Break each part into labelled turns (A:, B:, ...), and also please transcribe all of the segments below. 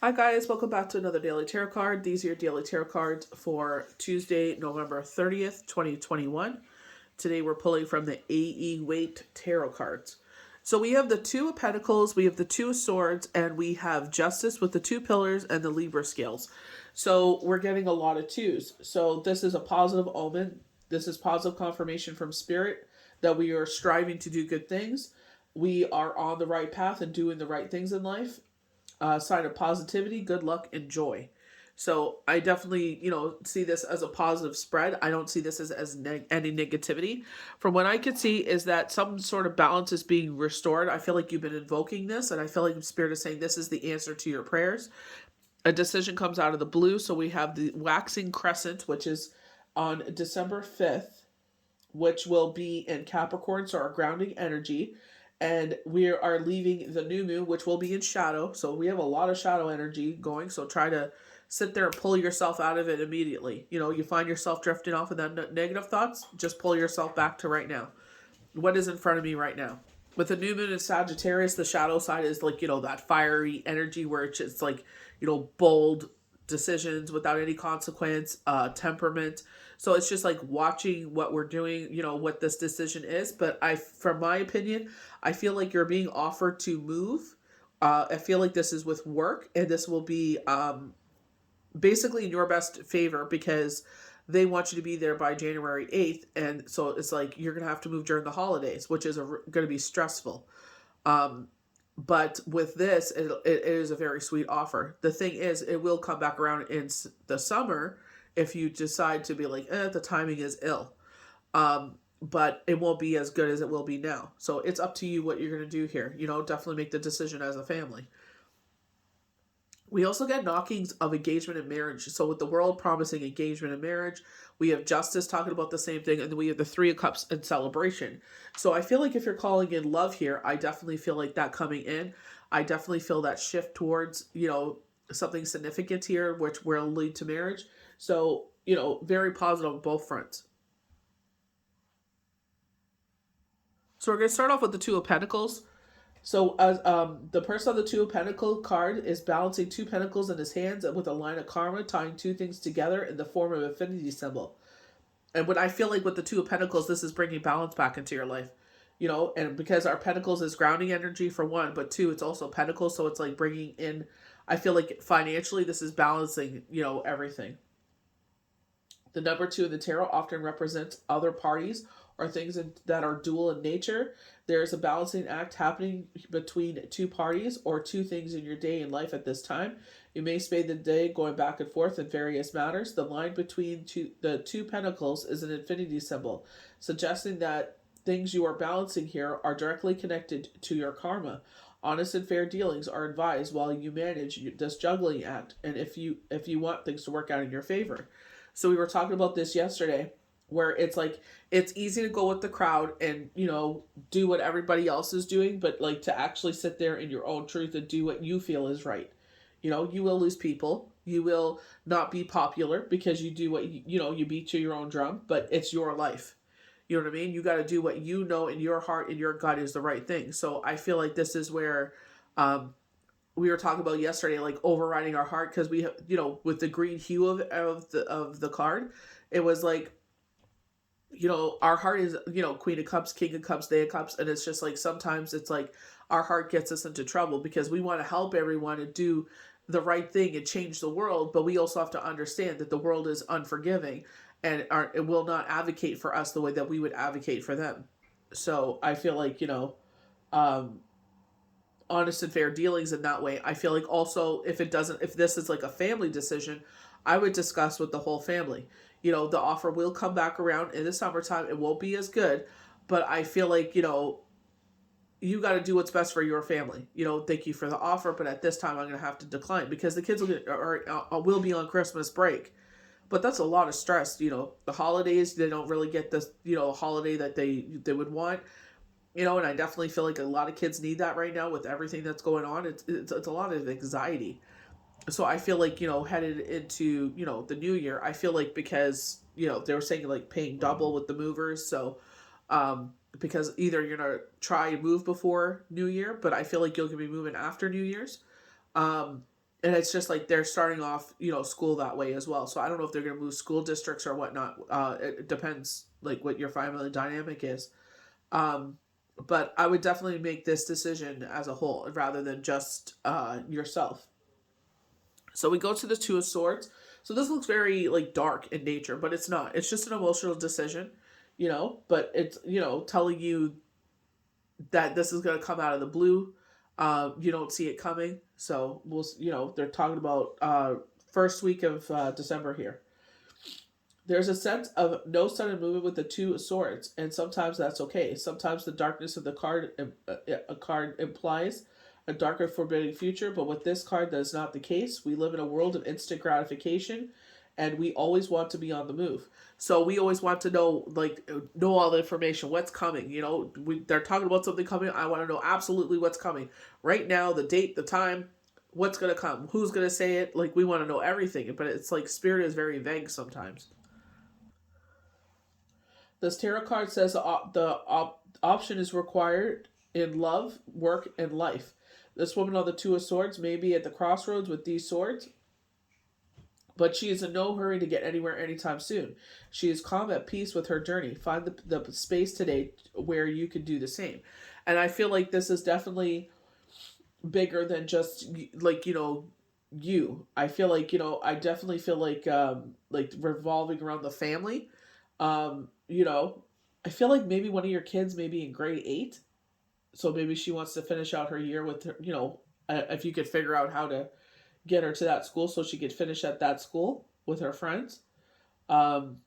A: Hi guys, welcome back to another Daily Tarot card. These are your Daily Tarot cards for Tuesday, November 30th, 2021. Today we're pulling from the AE Weight Tarot cards. So we have the Two of Pentacles, we have the Two of Swords, and we have Justice with the two pillars and the Libra scales. So we're getting a lot of twos. So this is a positive omen. This is positive confirmation from Spirit that we are striving to do good things. We are on the right path and doing the right things in life. Sign of positivity, good luck, and joy. So I definitely, see this as a positive spread. I don't see this as any negativity. From what I can see is that some sort of balance is being restored. I feel like you've been invoking this, and I feel like Spirit is saying this is the answer to your prayers. A decision comes out of the blue. So we have the waxing crescent, which is on December 5th, which will be in Capricorn, so our grounding energy. And we are leaving the new moon, which will be in shadow. So we have a lot of shadow energy going. So try to sit there and pull yourself out of it immediately. You find yourself drifting off of that negative thoughts, just pull yourself back to right now. What is in front of me right now? With the new moon in Sagittarius, the shadow side is like, that fiery energy where it's like, bold decisions without any consequence, temperament. So it's just like watching what we're doing, what this decision is. But from my opinion, I feel like you're being offered to move. I feel like this is with work, and this will be basically in your best favor because they want you to be there by January 8th. And so it's like you're going to have to move during the holidays, which is going to be stressful. But with this, it is a very sweet offer. The thing is, it will come back around in the summer if you decide to be like, the timing is ill. But it won't be as good as it will be now. So it's up to you what you're going to do here. Definitely make the decision as a family. We also get knockings of engagement and marriage. So with the world promising engagement and marriage, we have Justice talking about the same thing, and then we have the Three of Cups and celebration. So I feel like if you're calling in love here, I definitely feel like that coming in. I definitely feel that shift towards, something significant here, which will lead to marriage. So, very positive on both fronts. So we're going to start off with the Two of Pentacles. So as the person on the Two of Pentacles card is balancing two pentacles in his hands with a line of karma, tying two things together in the form of an infinity symbol. And what I feel like with the Two of Pentacles, this is bringing balance back into your life. And because our pentacles is grounding energy for one, but two, it's also pentacles. So it's like bringing in, I feel like financially, this is balancing, everything. The number 2 in the tarot often represents other parties or things that are dual in nature. There is a balancing act happening between two parties or two things in your day and life at this time. You may spend the day going back and forth in various matters. The line between the two pentacles is an infinity symbol, suggesting that things you are balancing here are directly connected to your karma. Honest and fair dealings are advised while you manage this juggling act, and if you want things to work out in your favor. So we were talking about this yesterday, where it's like it's easy to go with the crowd and do what everybody else is doing, but like to actually sit there in your own truth and do what you feel is right. You will lose people. You will not be popular because you do what you beat to your own drum, but it's your life. You know what I mean? You got to do what you know in your heart and your gut is the right thing. So I feel like this is where we were talking about yesterday, like overriding our heart, because we have, with the green hue of the card, it was like, our heart is, Queen of Cups, King of Cups, Day of Cups, and it's just like sometimes it's like our heart gets us into trouble because we want to help everyone and do the right thing and change the world, but we also have to understand that the world is unforgiving and it will not advocate for us the way that we would advocate for them. So I feel like, um, honest and fair dealings in that way. I feel like also if this is like a family decision, I would discuss with the whole family. The offer will come back around in the summertime. It won't be as good, but I feel like, you got to do what's best for your family. Thank you for the offer, but at this time I'm going to have to decline because the kids will be on Christmas break. But that's a lot of stress. The holidays, they don't really get this, holiday that they would want. And I definitely feel like a lot of kids need that right now with everything that's going on. It's a lot of anxiety. So I feel like, headed into, the new year, I feel like because, they were saying like paying double with the movers. So, because either you're going to try and move before New Year, but I feel like you're going to be moving after New Year's. And it's just like they're starting off, school that way as well. So I don't know if they're going to move school districts or whatnot. It depends, like what your family dynamic is. Um, but I would definitely make this decision as a whole rather than just yourself. So we go to the Two of Swords. So this looks very like dark in nature, but it's not. It's just an emotional decision, But it's telling you that this is going to come out of the blue. You don't see it coming, so they're talking about first week of December here. There's a sense of no sudden movement with the Two of Swords, and sometimes that's okay. Sometimes the darkness of the card a card implies a darker, forbidding future, but with this card, that is not the case. We live in a world of instant gratification, and we always want to be on the move. So we always want to know all the information, what's coming. They're talking about something coming. I want to know absolutely what's coming right now, the date, the time, what's gonna come, who's gonna say it. Like we want to know everything, but it's like spirit is very vague sometimes. This tarot card says option is required in love, work, and life. This woman on the Two of Swords may be at the crossroads with these swords, but she is in no hurry to get anywhere anytime soon. She is calm at peace with her journey. Find the space today where you can do the same. And I feel like this is definitely bigger than just you. I feel like, I definitely feel like revolving around the family. I feel like maybe one of your kids may be in grade 8, so maybe she wants to finish out her year with her, if you could figure out how to get her to that school so she could finish at that school with her friends. Um,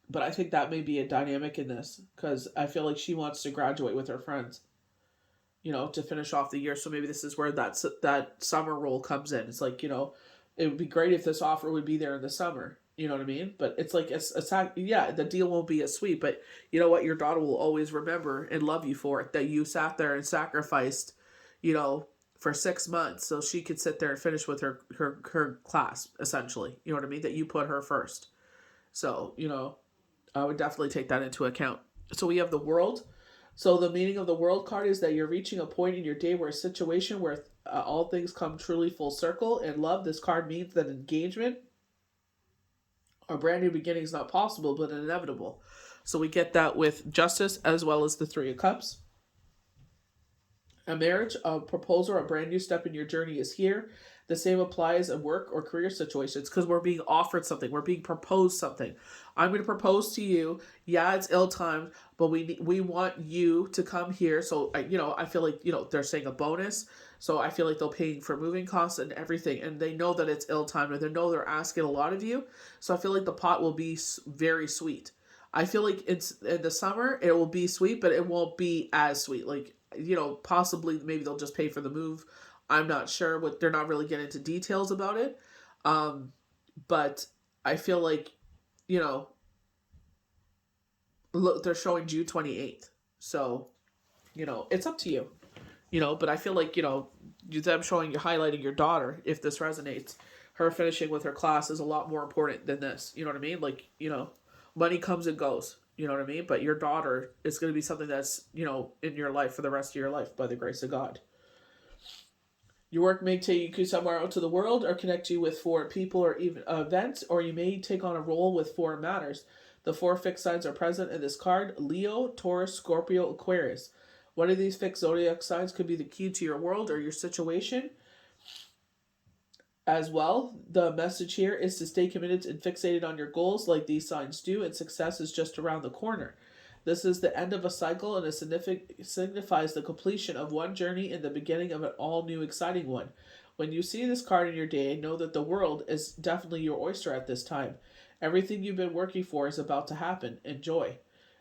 A: but I think that may be a dynamic in this because I feel like she wants to graduate with her friends, to finish off the year. So maybe this is where that summer role comes in. It's like, it would be great if this offer would be there in the summer. You know what I mean? But it's like yeah, the deal won't be as sweet, but you know what? Your daughter will always remember and love you for it that you sat there and sacrificed, you know, for 6 months so she could sit there and finish with her class essentially. You know what I mean? That you put her first. So I would definitely take that into account. So we have the world. So the meaning of the world card is that you're reaching a point in your day where a situation where all things come truly full circle. In love, this card means that engagement or brand new beginning is not possible, but inevitable. So we get that with justice as well as the Three of Cups. A marriage, a proposal, a brand new step in your journey is here. The same applies in work or career situations because we're being offered something. We're being proposed something. I'm going to propose to you. Yeah, it's ill timed, but we want you to come here. So I feel like they're saying a bonus. So I feel like they'll pay for moving costs and everything, and they know that it's ill timed, and they know they're asking a lot of you. So I feel like the pot will be very sweet. I feel like it's in the summer it will be sweet, but it won't be as sweet. Like possibly maybe they'll just pay for the move. I'm not sure. What they're not really getting into details about it. But I feel like you know look, they're showing June 28th. So it's up to you. But I feel like them showing you highlighting your daughter, if this resonates, her finishing with her class is a lot more important than this. You know what I mean? Like money comes and goes. You know what I mean? But your daughter is going to be something that's in your life for the rest of your life by the grace of God. Your work may take you somewhere out to the world or connect you with foreign people or even events, or you may take on a role with foreign matters. The 4 fixed signs are present in this card: Leo, Taurus, Scorpio, Aquarius. One of these fixed zodiac signs could be the key to your world or your situation. As well, the message here is to stay committed and fixated on your goals like these signs do, and success is just around the corner. This is the end of a cycle, and it signifies the completion of one journey and the beginning of an all new exciting one. When you see this card in your day, know that the world is definitely your oyster at this time. Everything you've been working for is about to happen. Enjoy.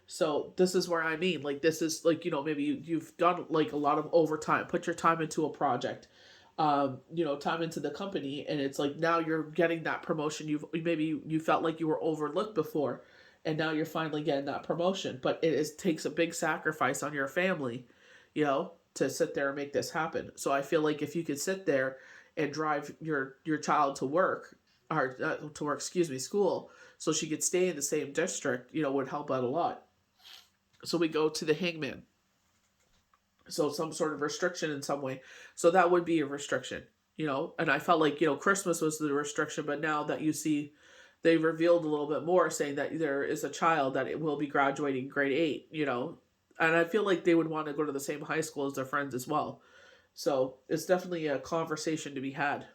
A: So this is where I mean, like this is like maybe you've done like a lot of overtime, put your time into a project, time into the company, and it's like now you're getting that promotion. You felt like you were overlooked before, and now you're finally getting that promotion. But takes a big sacrifice on your family, to sit there and make this happen. So I feel like if you could sit there and drive your child to work or to work, school, so she could stay in the same district, would help out a lot. So we go to the Hangman. So some sort of restriction in some way. So that would be a restriction. And I felt like, Christmas was the restriction, but now that you see they revealed a little bit more saying that there is a child that it will be graduating grade 8, and I feel like they would want to go to the same high school as their friends as well. So it's definitely a conversation to be had.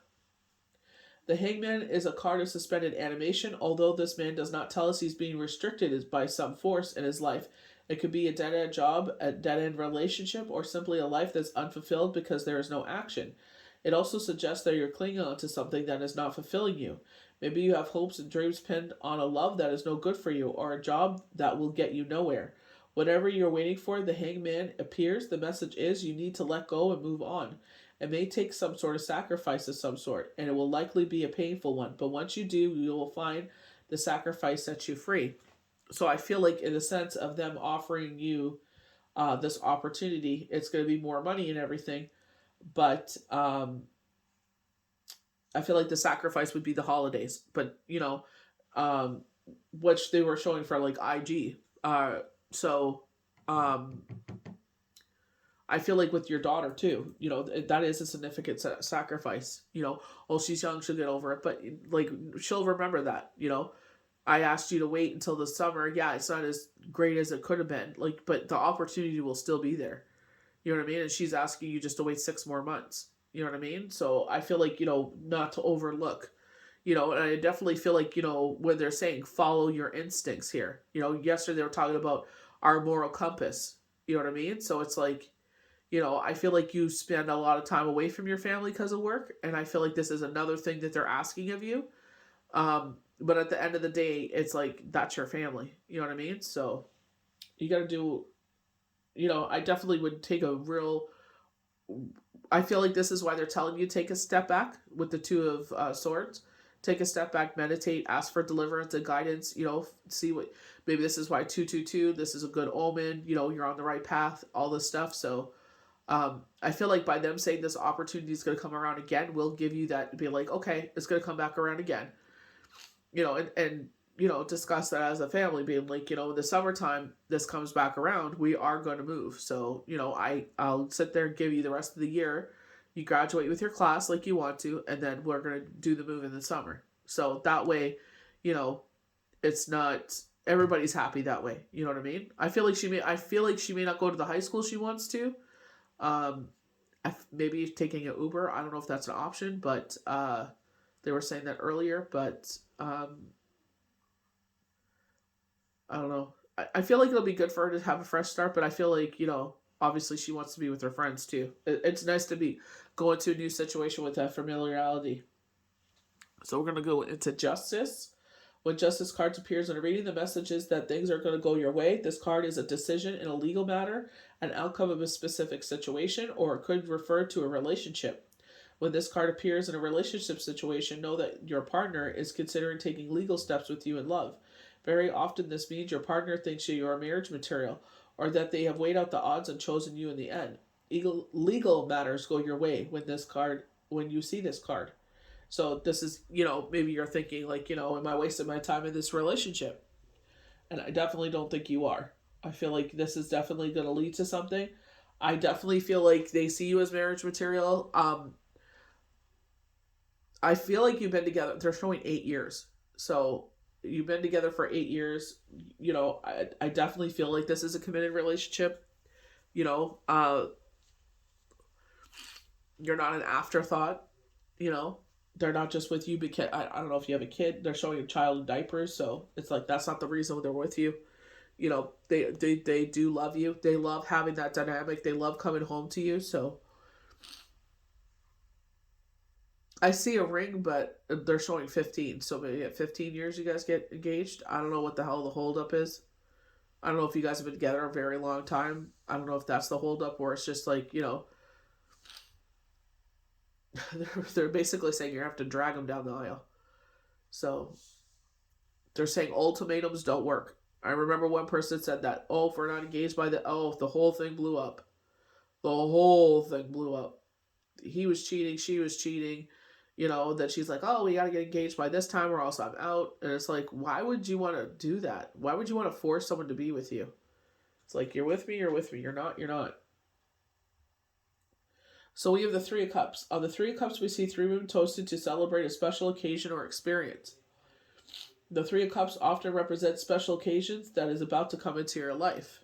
A: The Hangman is a card of suspended animation. Although this man does not tell us he's being restricted by some force in his life, it could be a dead end job, a dead end relationship, or simply a life that's unfulfilled because there is no action. It also suggests that you're clinging on to something that is not fulfilling you. Maybe you have hopes and dreams pinned on a love that is no good for you, or a job that will get you nowhere. Whatever you're waiting for, the hangman appears. The message is you need to let go and move on. It may take some sort of sacrifice of some sort, and it will likely be a painful one. But once you do, you will find the sacrifice sets you free. So I feel like, in a sense of them offering you this opportunity, it's going to be more money and everything. But I feel like the sacrifice would be the holidays. But um, which they were showing for like IG. So um, I feel like with your daughter too, that is a significant sacrifice. Oh, she's young, she'll get over it, but like she'll remember that. I asked you to wait until the summer. Yeah, it's not as great as it could have been. Like, but the opportunity will still be there. You know what I mean? And she's asking you just to wait 6 more months. You know what I mean? So I feel like, not to overlook, and I definitely feel like, when they're saying follow your instincts here, yesterday they were talking about our moral compass. You know what I mean? So it's like, I feel like you spend a lot of time away from your family because of work. And I feel like this is another thing that they're asking of you. But at the end of the day, it's like, that's your family. You know what I mean? So you got to do, I definitely would take a real, I feel like this is why they're telling you take a step back with the Two of Swords. Take a step back, meditate, ask for deliverance and guidance. See what, maybe this is why 222. This is a good omen. You're on the right path. All this stuff. So, I feel like by them saying this opportunity is going to come around again, will give you that, be like, okay, it's going to come back around again. And discuss that as a family, being like, in the summertime, this comes back around, we are going to move. So, I'll sit there and give you the rest of the year. You graduate with your class like you want to, and then we're going to do the move in the summer. So that way, it's not, everybody's happy that way. You know what I mean? I feel like she may not go to the high school she wants to. Maybe taking an Uber. I don't know if that's an option, but they were saying that earlier. But I don't know. I feel like it'll be good for her to have a fresh start, but I feel like, obviously she wants to be with her friends too. It's nice to be going to a new situation with that familiarity. So we're going to go into justice. When justice cards appears in a reading, the message is that things are going to go your way. This card is a decision in a legal matter, an outcome of a specific situation, or it could refer to a relationship. When this card appears in a relationship situation, know that your partner is considering taking legal steps with you in love. Very often this means your partner thinks you are marriage material, or that they have weighed out the odds and chosen you in the end. Legal matters go your way when you see this card. So this is, maybe you're thinking like, am I wasting my time in this relationship? And I definitely don't think you are. I feel like this is definitely going to lead to something. I definitely feel like they see you as marriage material. I feel like you've been together. They're showing 8 years. So you've been together for 8 years. I definitely feel like this is a committed relationship. You're not an afterthought. They're not just with you because I don't know if you have a kid. They're showing a child in diapers, so it's like that's not the reason they're with you. They do love you. They love having that dynamic. They love coming home to you. So I see a ring, but they're showing 15. So maybe at 15 years you guys get engaged. I don't know what the hell the holdup is. I don't know if you guys have been together a very long time. I don't know if that's the holdup, or it's just like, they're basically saying you have to drag them down the aisle. So they're saying ultimatums don't work. I remember one person said that, oh, if we're not engaged by the whole thing blew up. The whole thing blew up. He was cheating, she was cheating, that she's like, oh, we got to get engaged by this time or else I'm out. And it's like, why would you want to do that? Why would you want to force someone to be with you? It's like, you're with me, you're with me. You're not, you're not. So we have the Three of Cups. On the Three of Cups, we see three women toasted to celebrate a special occasion or experience. The Three of Cups often represent special occasions that is about to come into your life.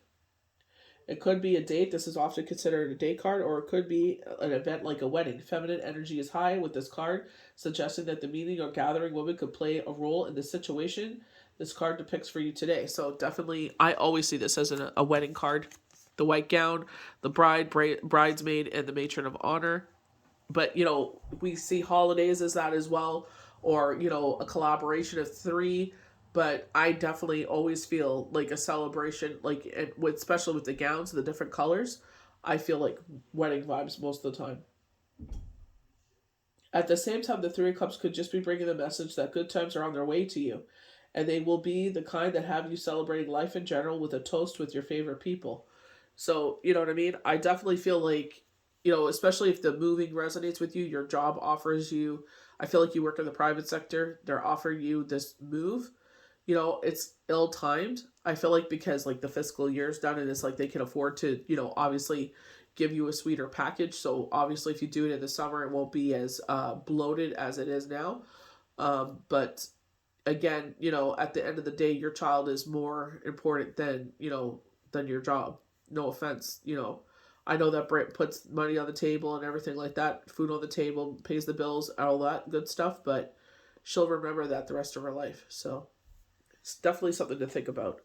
A: It could be a date. This is often considered a date card, or it could be an event like a wedding. Feminine energy is high with this card, suggesting that the meeting or gathering woman could play a role in the situation this card depicts for you today. So definitely, I always see this as a wedding card. The white gown, the bridesmaid, and the matron of honor. But, we see holidays as that as well, or, a collaboration of three. But I definitely always feel like a celebration, like, and with, especially with the gowns, the different colors, I feel like wedding vibes most of the time. At the same time, the Three of Cups could just be bringing the message that good times are on their way to you, and they will be the kind that have you celebrating life in general with a toast with your favorite people. So, you know what I mean? I definitely feel like, especially if the moving resonates with you, your job offers you, I feel like you work in the private sector, they're offering you this move. It's ill timed. I feel like because like the fiscal year's done and it's like they can afford to, obviously give you a sweeter package. So obviously if you do it in the summer, it won't be as bloated as it is now. But again, at the end of the day, your child is more important than your job. No offense, I know that Brent puts money on the table and everything like that, food on the table, pays the bills, all that good stuff, but she'll remember that the rest of her life. So it's definitely something to think about.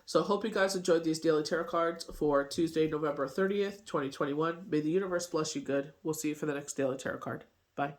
A: So I hope you guys enjoyed these daily tarot cards for Tuesday, November 30th, 2021. May the universe bless you good. We'll see you for the next daily tarot card. Bye.